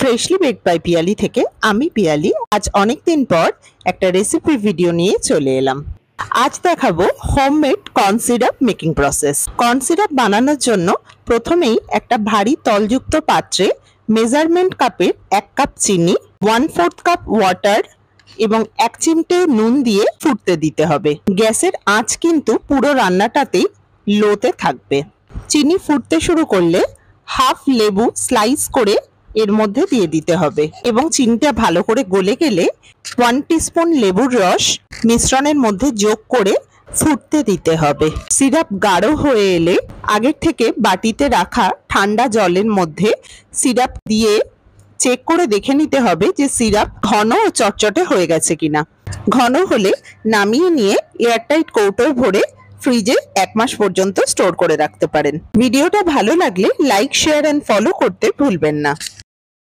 Freshly baked by Piyali থেকে আমি পিয়ালি। আজ অনেক দিন পর একটা রেসিপি ভিডিও নিয়ে চলে এলাম। আজ দেখাবো homemade corn syrup making process. Corn syrup বানানোর জন্য প্রথমেই একটা ভারী তলযুক্ত পাত্রে মেজারমেন্ট কাপের 1 কাপ চিনি, 1/4 কাপ ওয়াটার এবং 1 চিমটে নুন দিয়ে ফুটতে দিতে হবে। গ্যাসের আঁচ কিন্তু পুরো রান্নাটাতেই লোতে থাকবে। চিনি ফুটতে শুরু করলে হাফ লেবু স্লাইস করে এর মধ্যে দিয়ে দিতে হবে এবং চিনিটা ভালো করে গলে গেলে 1 টিস্পুন লেবুর রস মিশ্রণের মধ্যে যোগ করে ফুটতে দিতে হবে। সিরাপ গাঢ় হয়ে এলে আগের থেকে বাটিতে রাখা ঠান্ডা জলের মধ্যে সিরাপ দিয়ে চেক করে দেখে নিতে হবে যে সিরাপ ঘন ও চটচটে হয়ে গেছে কিনা। ঘন হলে নামিয়ে নিয়ে এয়ারটাইট কৌটোয় ভরে ফ্রিজে 1 মাস পর্যন্ত স্টোর করে রাখতে পারেন। ভিডিওটা ভালো লাগলে লাইক, শেয়ার এন্ড ফলো করতে ভুলবেন না।